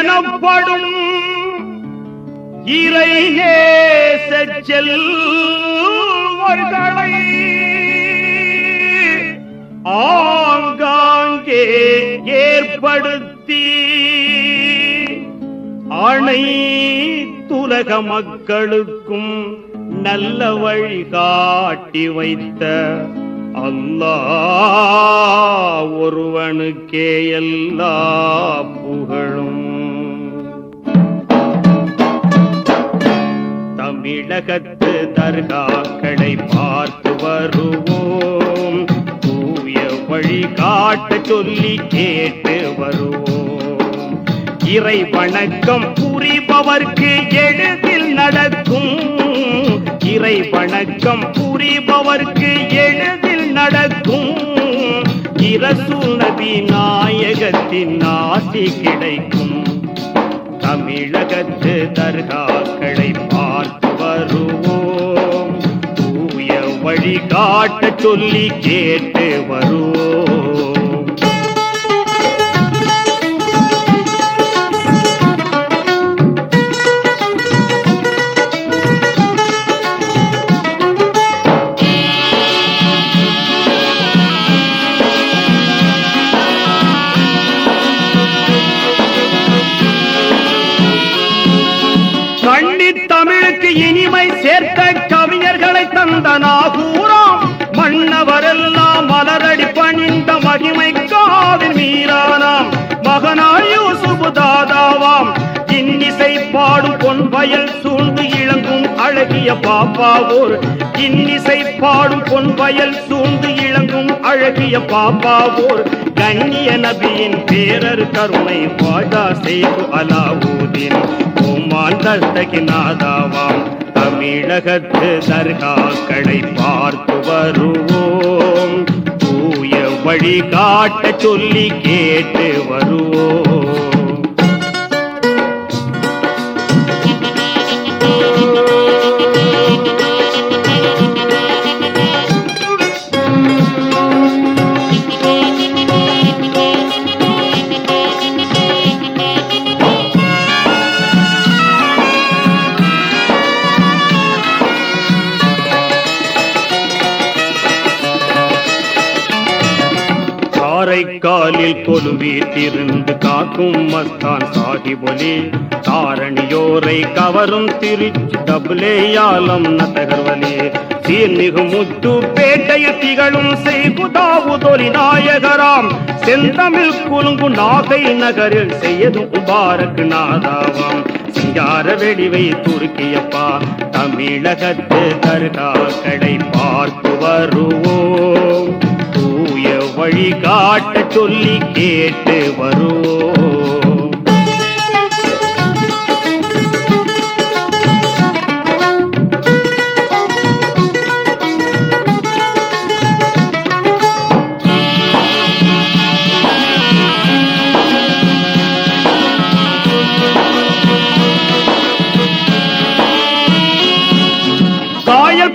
எனப்படும் இறை நேச செல்வர்களை ஆங்காங்கே ஏற்படுத்தி அனைத்துலக மக்களுக்கும் நல்ல வழி காட்டி வைத்த அல்லாஹ் ஒருவனுக்கே எல்லா புகழும். தமிழகத்து தர்காக்களை பார்த்து வருவோம், தூய வழி காட்ட சொல்லி கேட்டு வருவோம். இறை வணக்கம் புரிபவர்க்கு எளிதில் நடக்கும், இறை வணக்கம் புரிபவர்க்கு எளிதில் நடக்கும். இரசூல் நபி நாயகத்தின் ஆசி கிடைக்கும். தமிழகத்து தர்காக்களை பார்த்து வருவோம், தூய வழி காட்ட சொல்லி கேட்டு வருவோம். தமிழுக்கு இனிமை சேர்த்த கவிஞர்களை தந்த நாகூராம், மன்னவரெல்லாம் மலரடி பணிந்த மகிமை காவின் மீறானாம். மகனாய் யூசுப் தாதாவாம், இன்னிசை பாடும் பொன் வயல் சூழ்ந்து இளங்கும் அழகிய பாப்பாவோர். இன்னிசை பாடும் பொன் வயல் சூழ்ந்து இளங்கும் அழகிய பாப்பாவோர். கண்ணிய நபியின் பேரர் கருணை வாஜா சேகு அலாவுதீன் ஓமான் தஸ்தகிநாதாவாம். தமிழகத்து தர்காக்களை பார்த்து வருவோம், தூய வழி காட்ட சொல்லி கேட்டு வருவோம். காலில் கொலுவீட்டிருந்து காக்கும் மஸ்தான் சாஹிபொலி, தாரணியோரை கவரும் திருச்சி டபுலேயாலம் நதகர்வலி. சீர்மிகு முத்து பேட்டையில் திகழும் செய்குதாவுதொலி நாயகராம். செந்தமிழ் குலுங்கு நாகை நகரில் செய்யதும் முபாரக் நாதாவாம். சிங்கார வெடிவை துருக்கியப்பா, தமிழகத்து தர்காக்களை பார்த்து வருவோம், தூய வழி காட்ட சொல்லி கேட்டு வருவோம்.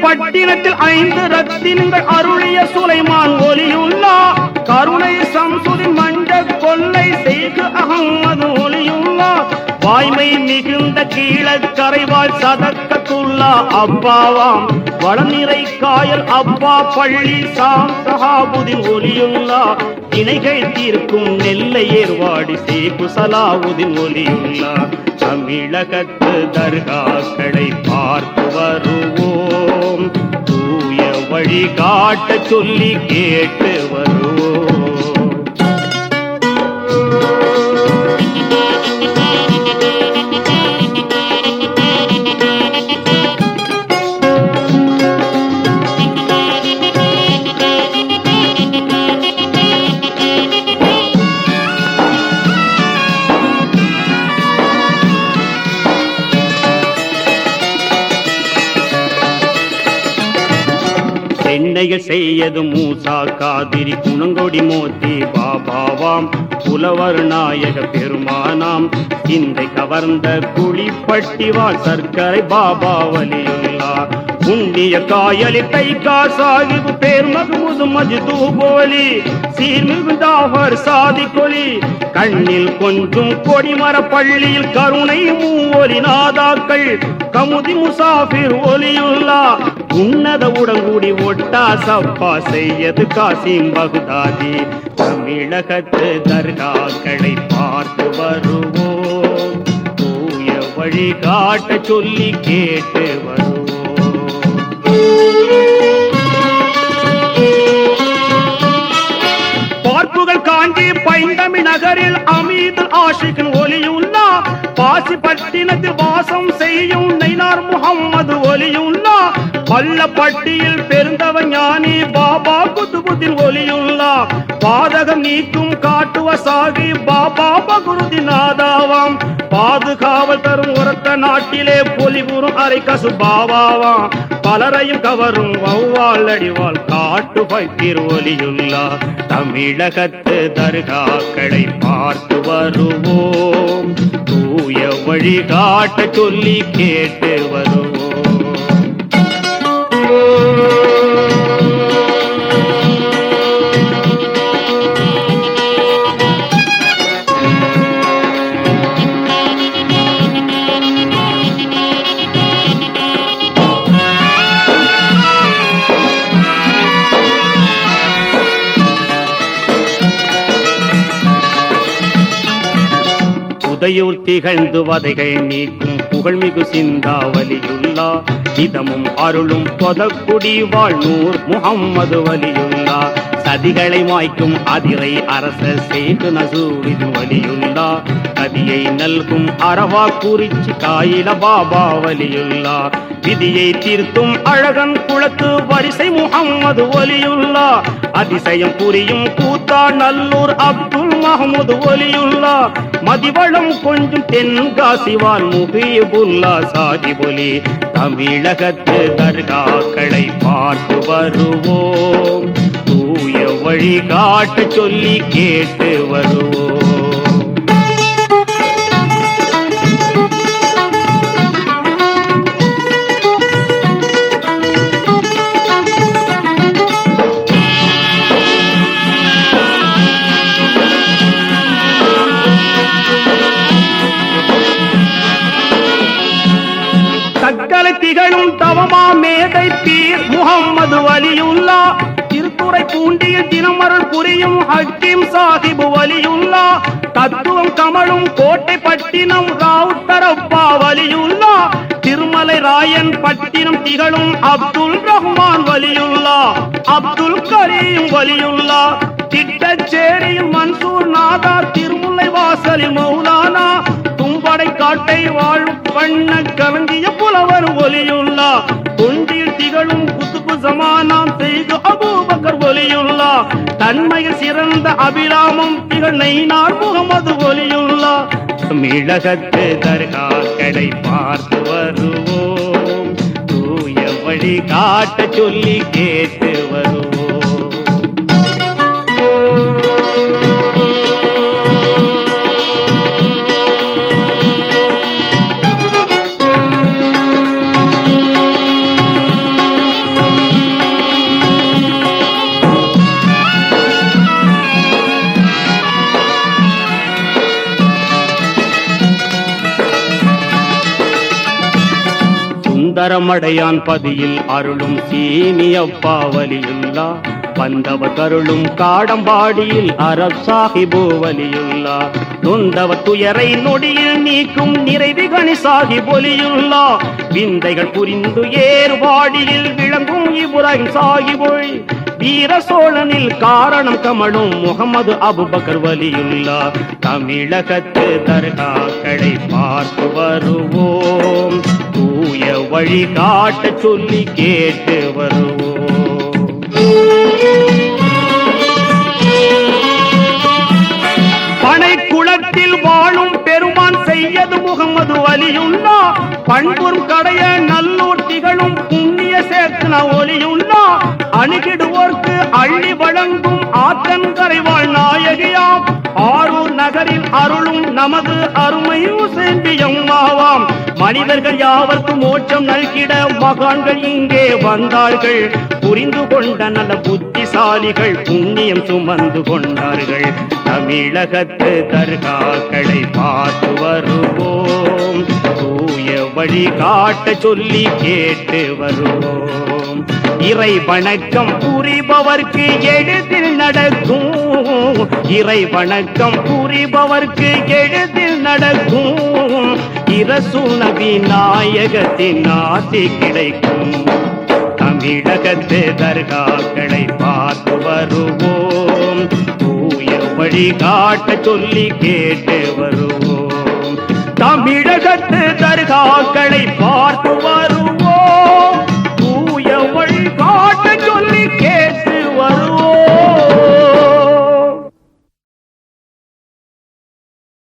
பட்டினத்தில் 5 ரத்தினங்கள் அருளிய சுலைமான் ஒலியுல்லா, கருணை சம்சுதின் மண்ட கொல்லை செய்து அகமது ஒலியுல்லா. வாய்மை மிகுந்த கீழக்கரைவாழ் சதக்கத்துல்லா அப்பாவாம். வளநிறை காயல் அப்பா பள்ளி சாம் சஹாபுதின் ஒலியுல்லா. இணைகள் தீர்க்கும் நெல்லை ஏர்வாடி சேகு சலாவுதின் ஒலியுல்லா. தமிழகத்து தர்காக்களை பார்த்து வருவோம், தூய வழி காட்ட சொல்லி கேட்டு வருவோம். சென்னையில் செய்யது மூசா காதிரி குணங்கொடி மோத்தி பாபாவாம். புலவர் நாயக பெருமானாம், இந்த கவர்ந்த குளிப்பட்டிவாள் சர்க்கரை பாபா வலியுள்ளா. புண்ணிய காயலி தைக்கா சாஹிப் பேர் மஹ்மூத் மஜ்தூபோலி சீர்மிகுந்தாவர் சாதி கொலி கண்ணில் கொஞ்சம் கொடிமர பள்ளியில் கருணை மூவொலி நாதாக்கள் கமுதி முசாஃபிர் ஒலியுல்லா உன்னத உடங்கூடி ஒட்டா சப்பா செய்யது காசிம் பகுதாதி தமிழகத்து தர்காக்களை பார்த்து வருவோம் தூய வழி காட்ட சொல்லி கேட்டு வருவோம் பார்ப்புகள் காஞ்சி பைந்தமி நகரில் அமீது ஆஷிகின் ஒலியுல்லா பாசிப்பட்டினத்தில் வாசம் செய்யும் நைனார் முகம்மது ஒலியுல்லா பள்ளப்பட்டியில் பெருந்தவ ஞானி பாபா குதுபுதீன் ஒலியுல்லா பாதகம் நீக்கும் காட்டுவ சாகி பாபா பகுருதீன் நாதாவாம் பாதுகாவல் தரும் உரத்த நாட்டிலே பொலிபுறும் அரை கசு பாபாவாம் பலரையும் கவரும் வௌவால் அடிவாள் காட்டு பைத்திர் ஒலியுல்லா தமிழகத்து தர்காக்களை பார்த்து வருவோம் தூய வழி காட்ட சொல்லி கேட்டு வருவோம் உதையூர் திகழ்ந்து வதைகை நீக்கும் புகழ்மிகு சிந்தாவலியுல்லா இதமும் அருளும் பொதக்குடி வாழ்நூர் முகம்மது வலியுல்லா சதிகளை மாய்க்கும் அதிரை அரச சேது நசூரின் வலியுல்லா கதியை நல்கும் அரவா குறிச்சி காயில பாபா வலியுல்லா விதியை தீர்த்தும் அழகன் குளத்து வரிசை முகம்மது வலியுல்லா அதிசயம் புரியும் கூத்தா நல்லூர் அப்துல் மஹமூது வலியுல்லா மதிவளம் கொஞ்சம் தென்காசிவால் முகிபுல்லா சாஹிபொலி தமிழகத்து தர்காக்களை பார்த்து வருவோம் தூய வழி காட்ட சொல்லி கேட்டு வருவோம் திகழும் தவமா மேதை பீர் முகம்மது வலியுல்லா திருத்துறை பூண்டியில் தினமருள் புரியும் ஹக்கீம் சாஹிப் வலியுல்லா தத்துவம் கமழும் கோட்டை பட்டினம் ராவுத்தரப்பா வலியுல்லா திருமலை ராயன் பட்டினம் திகழும் அப்துல் ரஹ்மான் வலியுல்லா அப்துல் கரீம் வலியுல்லா திட்டச்சேரியில் மன்சூர் நாதா திருமுல்லை வாசலில் மௌலானா தும்படை காட்டை வாழும் வண்ண கலங்கிய புலவர் ஒலியுல்லா தொண்டில் திகழும் குத்துபு ஜமானாம் செய்து அபூபக்கர் ஒலியுல்லா தன்மையில் சிறந்த அபிராமம் திகழ் நைனார் முகமது ஒலியுல்லா தமிழகத்து தர்காக்களை பார்த்து வருவோம் தூய வழி காட்ட சொல்லி கேட்டு வருவோம் சுந்தரமடையான் பதியில் அருளும் சீனியப்பா வலியுல்லா வந்தவ கருளும் காடம்பாடியில் அரப் சாஹிபு வலியுல்லா நொந்தவ துயரை நொடியில் நீக்கும் நிறைவி கணி சாஹிப் ஒலியுல்லா விந்தைகள் புரிந்து ஏறுவாடியில் விளங்கும் இப்ராஹிம் சாஹிபொழி வீர சோழனில் காரணம் கமழும் முகமது அபுபக்கர் வலியுல்லா தமிழகத்து தர்காக்களை பார்த்து வருவோம் தூய வழி காட்ட சொல்லி கேட்டு வருவோம் பனை குளத்தில் வாழும் பெருமான் செய்யது முகமது வலியுல்லா பண்பும் கடைய நல்லூர் திகழும் புண்ணிய சேத்தன ஒலியுல்லா அணுகிடுவோர்க்கு அள்ளி வழங்கும் ஆற்றங்கரை வாழ் நாயகியாம் ஆரூர் நகர் நகரில் அருளும் நமது அருமை செம்பியம்மாவாம். மனிதர்கள் யாவர்க்கும் மோட்சம் நல்கிட மகான்கள் இங்கே வந்தார்கள். புரிந்து கொண்ட நல்ல புத்திசாலிகள் புண்ணியம் சுமந்து கொண்டார்கள். தமிழகத்து தர்காக்களை பார்த்து வருவோம், தூய வழி காட்ட சொல்லி கேட்டு வருவோம். இறை வணக்கம் புரிபவர்க்கு எளிதில் நடக்கும், இறை வணக்கம் புரிபவர்க்கு எளிதில் நடக்கும். இரசூல் நபி நாயகத்தின் ஆசி கிடைக்கும். தமிழகத்து தர்காக்களை பார்த்து வருவோம், தூய வழி காட்ட சொல்லி கேட்டு வருவோம். தமிழகத்து தர்காக்களை